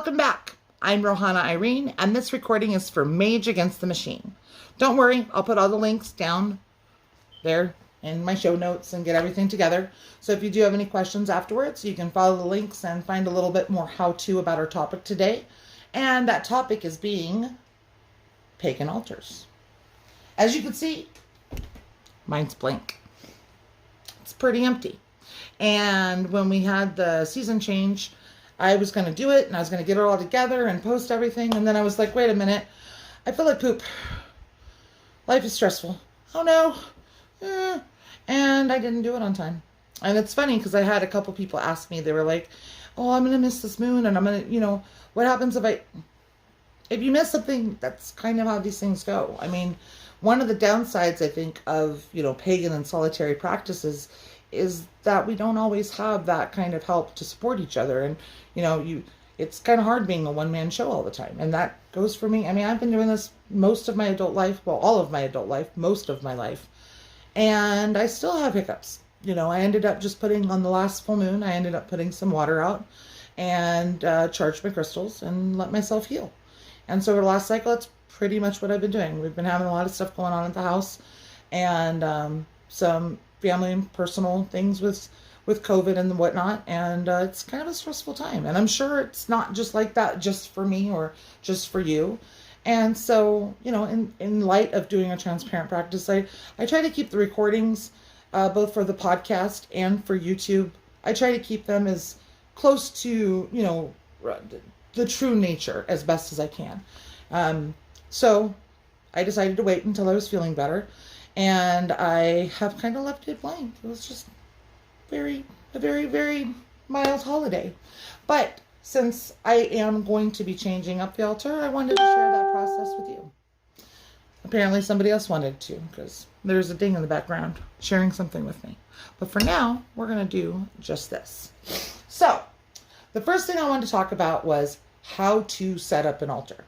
Welcome back. I'm Rohana Irene, and this recording is for Mage Against the Machine. Don't worry, I'll put all the links down there in my show notes and get everything together. So if you do have any questions afterwards, you can follow the links and find a little bit more how-to about our topic today. And that topic is being pagan altars. As you can see, mine's blank. It's pretty empty. And when we had the season change, I was going to do it and I was going to get it all together and post everything. And then I was like, wait a minute, I feel like poop. Life is stressful. Oh no. And I didn't do it on time. And it's funny because I had a couple people ask me, they were like, oh, I'm going to miss this moon. And I'm going to, what happens if you miss something? That's kind of how these things go. I mean, one of the downsides, I think, of, pagan and solitary practices is that we don't always have that kind of help to support each other. And, it's kind of hard being a one-man show all the time. And that goes for me. I mean, I've been doing this most of my adult life. Well, all of my adult life, most of my life. And I still have hiccups. I ended up just putting on the last full moon, I ended up putting some water out and charged my crystals and let myself heal. And so over the last cycle, that's pretty much what I've been doing. We've been having a lot of stuff going on at the house and some family and personal things with COVID and whatnot. And it's kind of a stressful time. And I'm sure it's not just like that just for me or just for you. And so, in light of doing a transparent practice, I try to keep the recordings, both for the podcast and for YouTube. I try to keep them as close to, the true nature as best as I can. So I decided to wait until I was feeling better. And I have kind of left it blank. It was just a very, very mild holiday. But since I am going to be changing up the altar, I wanted to share that process with you. Apparently somebody else wanted to, because there's a ding in the background sharing something with me. But for now, we're going to do just this. So, the first thing I wanted to talk about was how to set up an altar.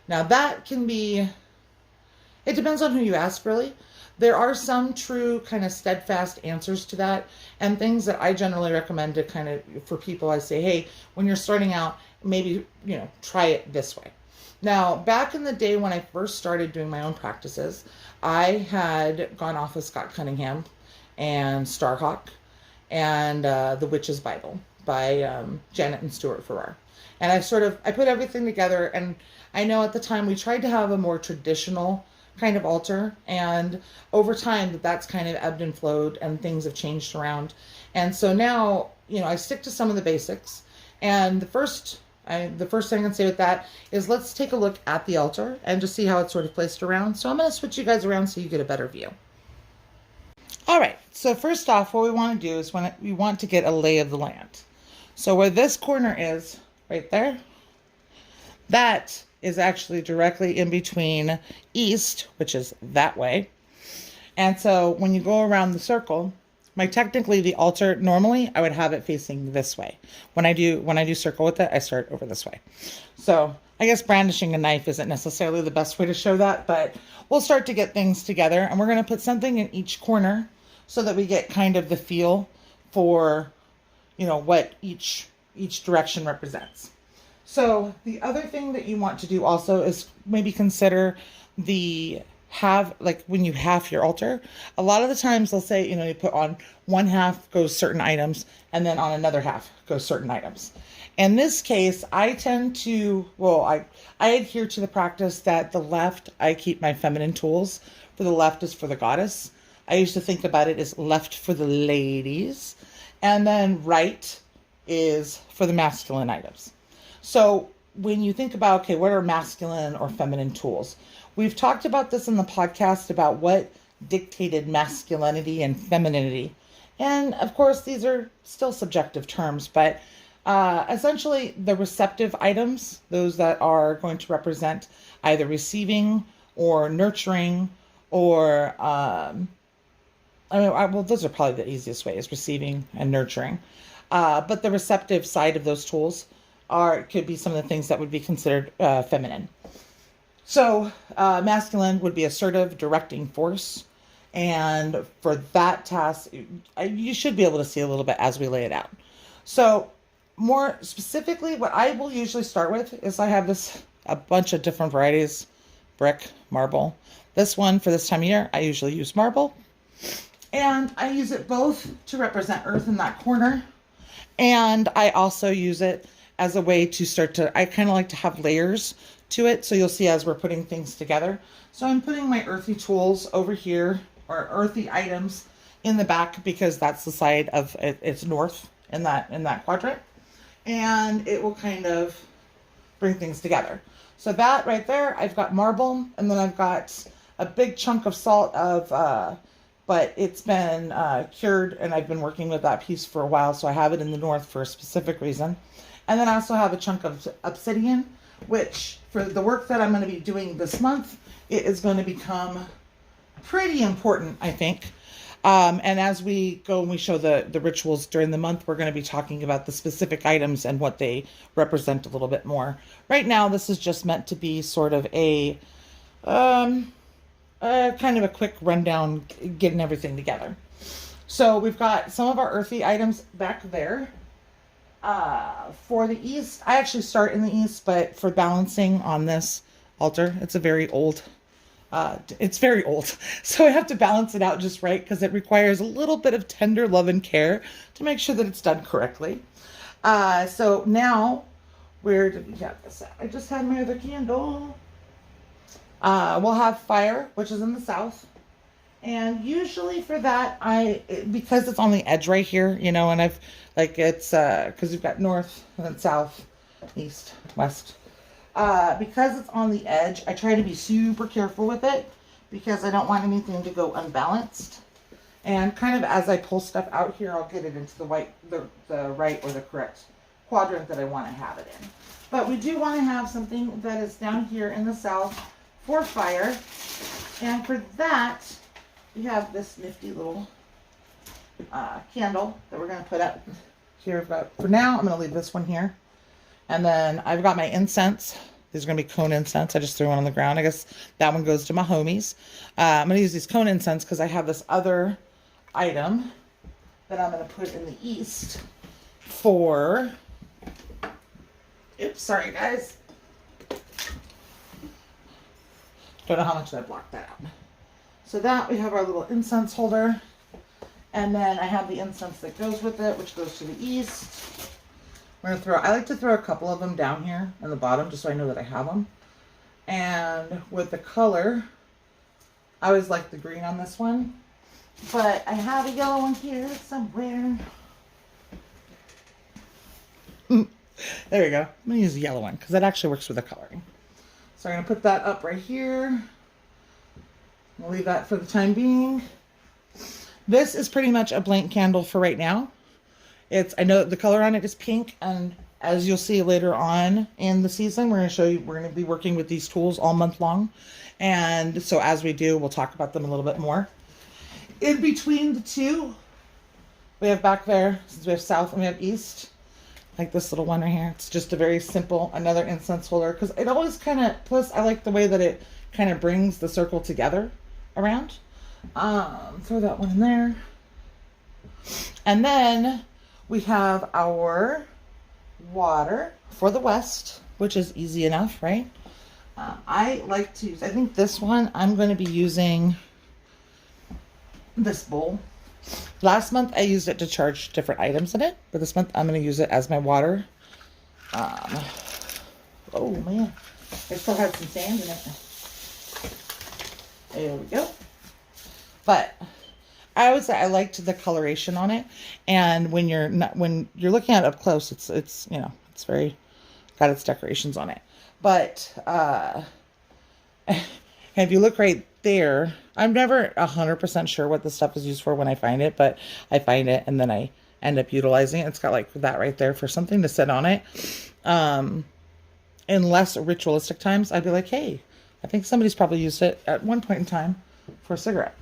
Now that can be, it depends on who you ask, really. There are some true kind of steadfast answers to that, and things that I generally recommend to kind of, for people, I say, hey, when you're starting out, maybe, try it this way. Now, back in the day when I first started doing my own practices, I had gone off with Scott Cunningham and Starhawk and The Witch's Bible by Janet and Stuart Farrar. And I put everything together, and I know at the time we tried to have a more traditional kind of altar, and over time that's kind of ebbed and flowed and things have changed around. And so now, I stick to some of the basics. And the first thing I can say with that is let's take a look at the altar and just see how it's sort of placed around. So I'm going to switch you guys around so you get a better view. All right. So first off, what we want to do is we want to get a lay of the land. So where this corner is right there, that is actually directly in between east, which is that way. And so when you go around the circle, technically the altar, normally I would have it facing this way. When I do circle with it, I start over this way. So I guess brandishing a knife isn't necessarily the best way to show that, but we'll start to get things together, and we're going to put something in each corner so that we get kind of the feel for, what each direction represents. So the other thing that you want to do also is maybe consider when you half your altar. A lot of the times they'll say, you put on one half goes certain items, and then on another half goes certain items. In this case, I tend to, I adhere to the practice that the left, I keep my feminine tools. For the left is for the goddess. I used to think about it as left for the ladies, and then right is for the masculine items. So when you think about, okay, what are masculine or feminine tools? We've talked about this in the podcast about what dictated masculinity and femininity. And of course, these are still subjective terms, but essentially the receptive items, those that are going to represent either receiving or nurturing or, those are probably the easiest way, is receiving and nurturing. But the receptive side of those tools could be some of the things that would be considered feminine. So masculine would be assertive, directing force. And for that task, you should be able to see a little bit as we lay it out. So more specifically, what I will usually start with is I have a bunch of different varieties, brick, marble. This one for this time of year, I usually use marble. And I use it both to represent earth in that corner. And I also use it as a way to start to, I kind of like to have layers to it. So you'll see as we're putting things together. So I'm putting my earthy tools over here, or earthy items in the back, because that's the side of it's north in that quadrant. And it will kind of bring things together. So that right there, I've got marble, and then I've got a big chunk of salt but it's been cured, and I've been working with that piece for a while, so I have it in the north for a specific reason. And then I also have a chunk of obsidian, which for the work that I'm going to be doing this month, it is going to become pretty important, I think. And as we go and we show the rituals during the month, we're going to be talking about the specific items and what they represent a little bit more. Right now, this is just meant to be sort of a kind of a quick rundown, getting everything together. So we've got some of our earthy items back there. For the east, I actually start in the east, but for balancing on this altar, it's very old, so I have to balance it out just right, because it requires a little bit of tender love and care to make sure that it's done correctly. So now, where did we have this at? I just had my other candle. We'll have fire, which is in the south. And usually for that, because it's on the edge right here, you know, and because we've got north and then south, east, west. Because it's on the edge, I try to be super careful with it, because I don't want anything to go unbalanced. And kind of as I pull stuff out here, I'll get it into the right or the correct quadrant that I want to have it in. But we do want to have something that is down here in the south for fire. And for that, we have this nifty little candle that we're going to put up here. For now, I'm going to leave this one here. And then I've got my incense. These are going to be cone incense. I just threw one on the ground. I guess that one goes to my homies. I'm going to use these cone incense because I have this other item that I'm going to put in the east for... Oops, sorry guys. Don't know how much I blocked that out. So that we have our little incense holder. And then I have the incense that goes with it, which goes to the east. We're gonna I like to throw a couple of them down here on the bottom, just so I know that I have them. And with the color, I always like the green on this one, but I have a yellow one here somewhere. There we go. I'm gonna use the yellow one because that actually works with the coloring. So I'm gonna put that up right here. I'll leave that for the time being. This is pretty much a blank candle for right now. I know the color on it is pink, and as you'll see later on in the season, we're going to be working with these tools all month long. And so as we do, we'll talk about them a little bit more. In between the two, we have back there, since we have south and we have east, like this little one right here. It's just a very simple, another incense holder, because it always plus I like the way that it kind of brings the circle together around. Throw that one in there. And then we have our water for the west, which is easy enough, right? I like to use, I think this one, I'm going to be using this bowl. Last month, I used it to charge different items in it, but this month, I'm going to use it as my water. Oh, man. I still have some sand in it. There we go. But I would say I liked the coloration on it, and when you're looking at it up close, it's you know, it's very got its decorations on it. But if you look right there, I'm never 100% sure what the stuff is used for when I find it, but I find it and then I end up utilizing it. It's got like that right there for something to sit on it. In less ritualistic times, I'd be like, hey, I think somebody's probably used it at one point in time for a cigarette.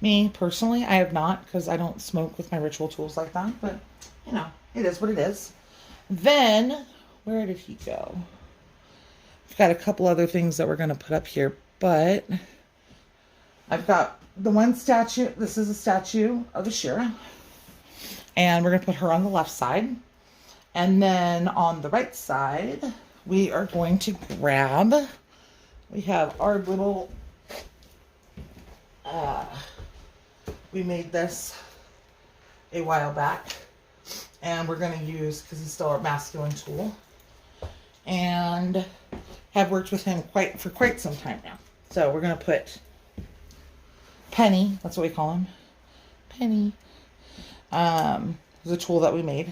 Me, personally, I have not, because I don't smoke with my ritual tools like that, but, you know, it is what it is. Then, where did he go? I've got a couple other things that we're going to put up here, but I've got the one statue. This is a statue of a Shira, and we're going to put her on the left side. And then on the right side, we are going to grab, we have our little, we made this a while back, and we're going to use, because he's still our masculine tool, and have worked with him for quite some time now. So we're going to put Penny, that's what we call him, Penny, is a tool that we made.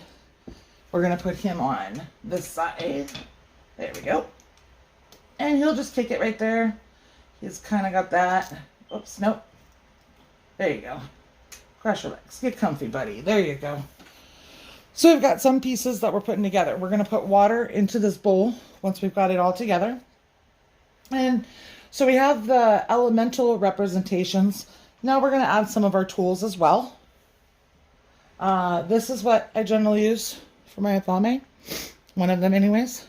We're going to put him on this side. There we go. And he'll just kick it right there. He's kind of got that. Oops, nope. There you go. Cross your legs. Get comfy, buddy. There you go. So we've got some pieces that we're putting together. We're going to put water into this bowl once we've got it all together. And so we have the elemental representations. Now we're going to add some of our tools as well. This is what I generally use for my athame. One of them anyways.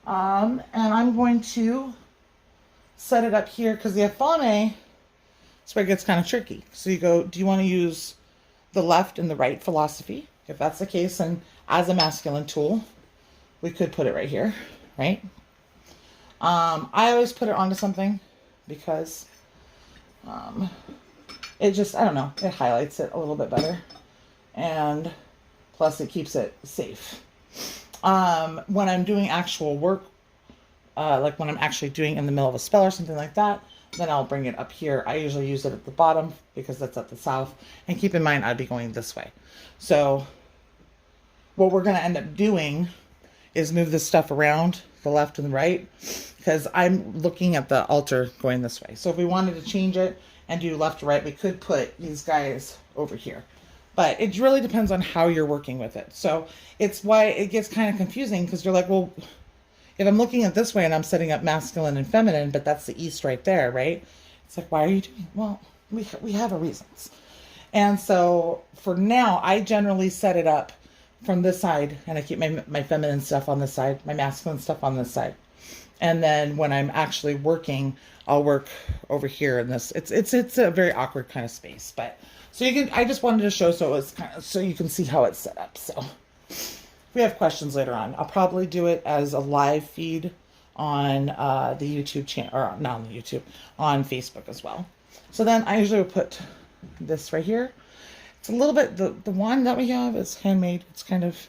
And I'm going to set it up here because the athame is where it gets kind of tricky. So you go, do you want to use the left and the right philosophy? If that's the case, and as a masculine tool, we could put it right here, right? I always put it onto something because it just, I don't know, it highlights it a little bit better. And plus it keeps it safe. When I'm doing actual work, like when I'm actually doing in the middle of a spell or something like that, then I'll bring it up here. I usually use it at the bottom because that's at the south. And keep in mind, I'd be going this way. So what we're going to end up doing is move this stuff around the left and the right because I'm looking at the altar going this way. So if we wanted to change it and do left to right, we could put these guys over here. But it really depends on how you're working with it. So it's why it gets kind of confusing because you're like, well, if I'm looking at this way and I'm setting up masculine and feminine, but that's the east right there, right? It's like, why are you doing? Well, we have our reasons. And so for now, I generally set it up from this side and I keep my feminine stuff on this side, my masculine stuff on this side. And then when I'm actually working, I'll work over here in this. It's a very awkward kind of space, but so you can, I just wanted to show so it's kind of, so you can see how it's set up. So if we have questions later on, I'll probably do it as a live feed on the YouTube channel, or not on the YouTube, on Facebook as well. So then I usually would put this right here. It's a little bit, the one that we have is handmade. It's kind of,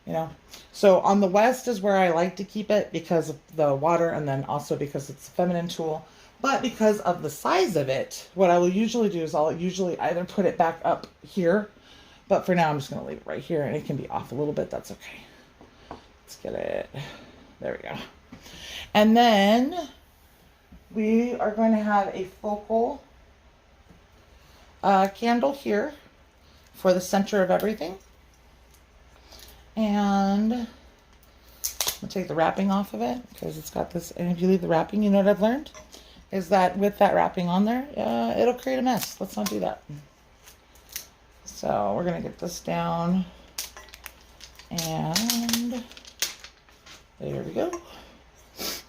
you know, so on the west is where I like to keep it because of the water and then also because it's a feminine tool. But because of the size of it, what I will usually do is I'll usually either put it back up here, but for now I'm just going to leave it right here and it can be off a little bit. That's okay. Let's get it. There we go. And then we are going to have a focal candle here for the center of everything. And I'm going to take the wrapping off of it because it's got this. And if you leave the wrapping, you know what I've learned? Is that with that wrapping on there, it'll create a mess. Let's not do that. So we're going to get this down. And there we go.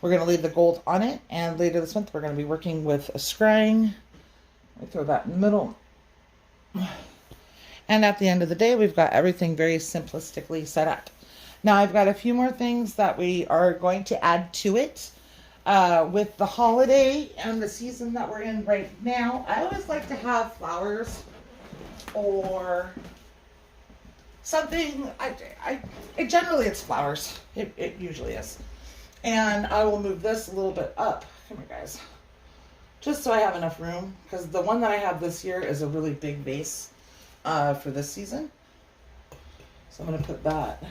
We're going to leave the gold on it. And later this month, we're going to be working with a scrying. Let me throw that in the middle. And at the end of the day, we've got everything very simplistically set up. Now, I've got a few more things that we are going to add to it. With the holiday and the season that we're in right now, I always like to have flowers or something. Generally it's flowers. It usually is. And I will move this a little bit up. Come here, guys. Just so I have enough room. Because the one that I have this year is a really big vase for this season. So I'm going to put that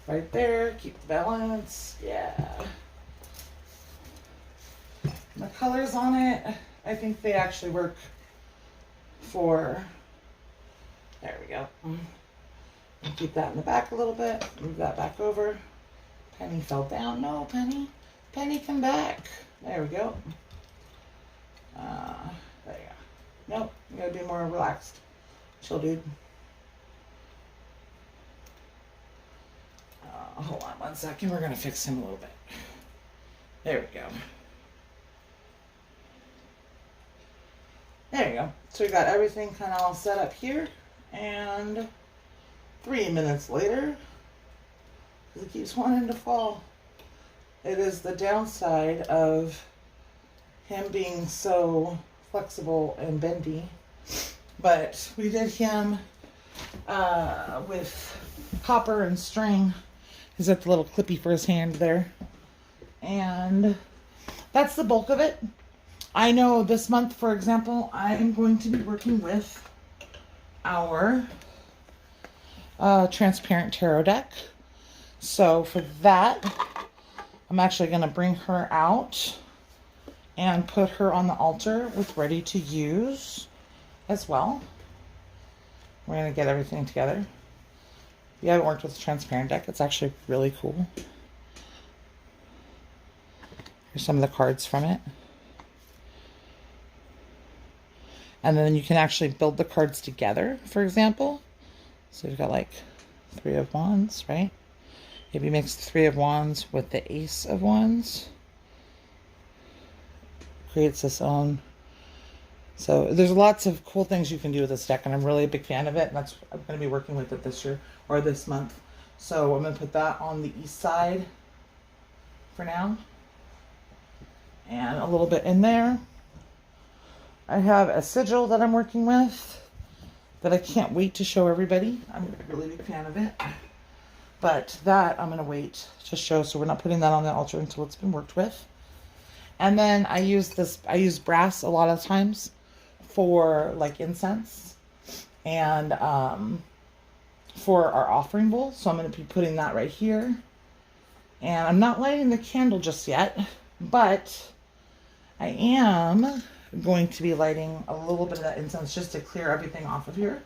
right there. Keep the balance. Yeah. The colors on it, I think they actually work for, there we go. And keep that in the back a little bit. Move that back over. Penny fell down. No, Penny. Penny, come back. There we go. There you go. Nope, you gotta be more relaxed. Chill, dude. Hold on one second. We're gonna fix him a little bit. There we go. There you go. So we got everything kind of all set up here. And 3 minutes later, It keeps wanting to fall. It is the downside of him being so flexible and bendy. But we did him with copper and string. He's got the little clippy for his hand there. And that's the bulk of it. I know this month, for example, I am going to be working with our transparent tarot deck. So for that, I'm actually going to bring her out and put her on the altar with ready to use as well. We're going to get everything together. If you haven't worked with a transparent deck, it's actually really cool. Here's some of the cards from it. And then you can actually build the cards together, for example. So you've got like 3 of Wands, right? If you mix the 3 of Wands with the Ace of Wands, creates its own. So there's lots of cool things you can do with this deck, and I'm really a big fan of it. And I'm going to be working with it this year or this month. So I'm going to put that on the east side for now, and a little bit in there. I have a sigil that I'm working with that I can't wait to show everybody. I'm a really big fan of it. But that I'm going to wait to show, so we're not putting that on the altar until it's been worked with. And then I use brass a lot of times for like incense and for our offering bowl. So I'm going to be putting that right here. And I'm not lighting the candle just yet, but I am going to be lighting a little bit of that incense just to clear everything off of here.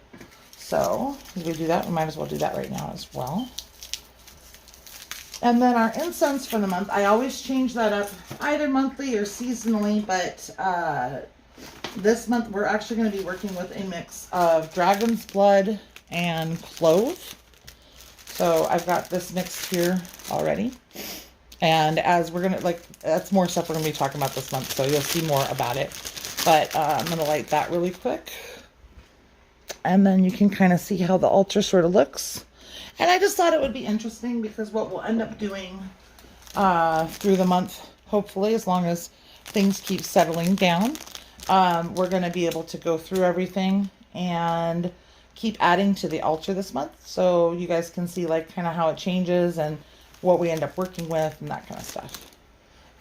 So as we do that, we might as well do that right now as well. And then our incense for the month, I always change that up either monthly or seasonally, but this month we're actually going to be working with a mix of dragon's blood and clove. So I've got this mixed here already. And as we're going to, like, that's more stuff we're going to be talking about this month, so you'll see more about it. But I'm going to light that really quick. And then you can kind of see how the altar sort of looks. And I just thought it would be interesting because what we'll end up doing through the month, hopefully, as long as things keep settling down, we're going to be able to go through everything and keep adding to the altar this month. So you guys can see like kind of how it changes and what we end up working with and that kind of stuff.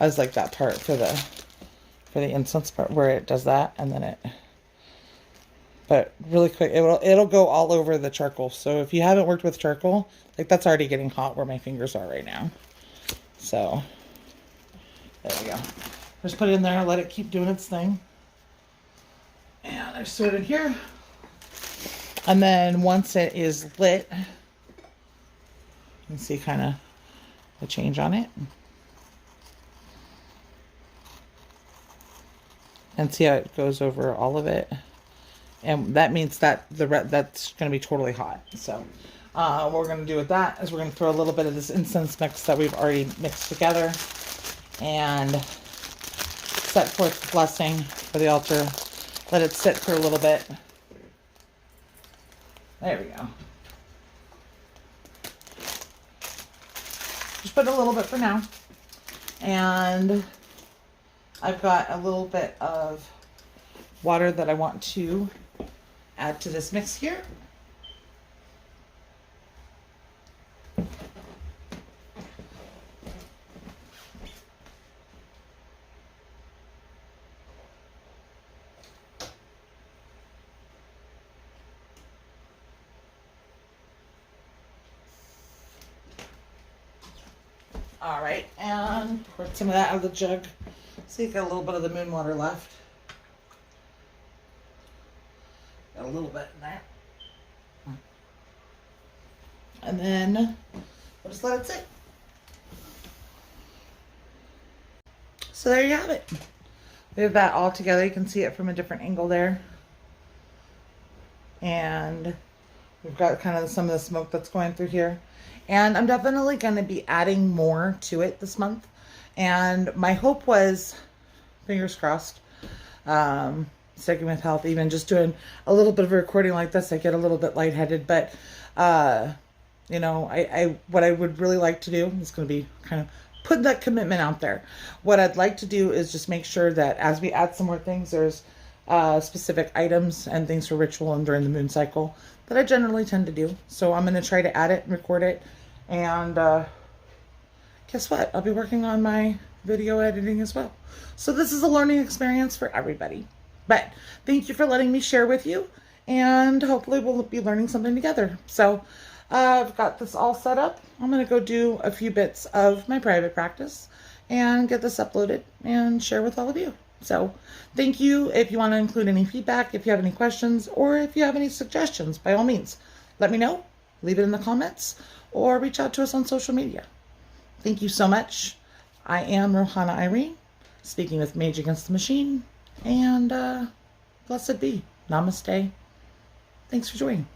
I was like that part for the incense part where it does that, and then it, but really quick, it'll go all over the charcoal. So if you haven't worked with charcoal, like that's already getting hot where my fingers are right now. So there we go. Just put it in there, let it keep doing its thing. And I sort it here. And then once it is lit, you can see kind of the change on it. And see how it goes over all of it. And that means that that's going to be totally hot. So what we're going to do with that is we're going to throw a little bit of this incense mix that we've already mixed together and set forth the blessing for the altar. Let it sit for a little bit. There we go. Just put a little bit for now. And I've got a little bit of water that I want to add to this mix here. All right, and pour some of that out of the jug. So you got a little bit of the moon water left. Got a little bit in there. And then we'll just let it sit. So there you have it. We have that all together. You can see it from a different angle there. And we've got kind of some of the smoke that's going through here. And I'm definitely going to be adding more to it this month. And my hope was, fingers crossed, sticking with health, even just doing a little bit of a recording like this, I get a little bit lightheaded. But You know, what I would really like to do is going to be kind of put that commitment out there. What I'd like to do is just make sure that as we add some more things, there's specific items and things for ritual and during the moon cycle that I generally tend to do. So I'm going to try to add it and record it. And guess what? I'll be working on my video editing as well. So this is a learning experience for everybody. But thank you for letting me share with you. And hopefully we'll be learning something together. So I've got this all set up. I'm going to go do a few bits of my private practice and get this uploaded and share with all of you. So thank you. If you want to include any feedback, if you have any questions, or if you have any suggestions, by all means, let me know. Leave it in the comments or reach out to us on social media. Thank you so much. I am Rohana Irene, speaking with Mage Against the Machine, and blessed be. Namaste. Thanks for joining.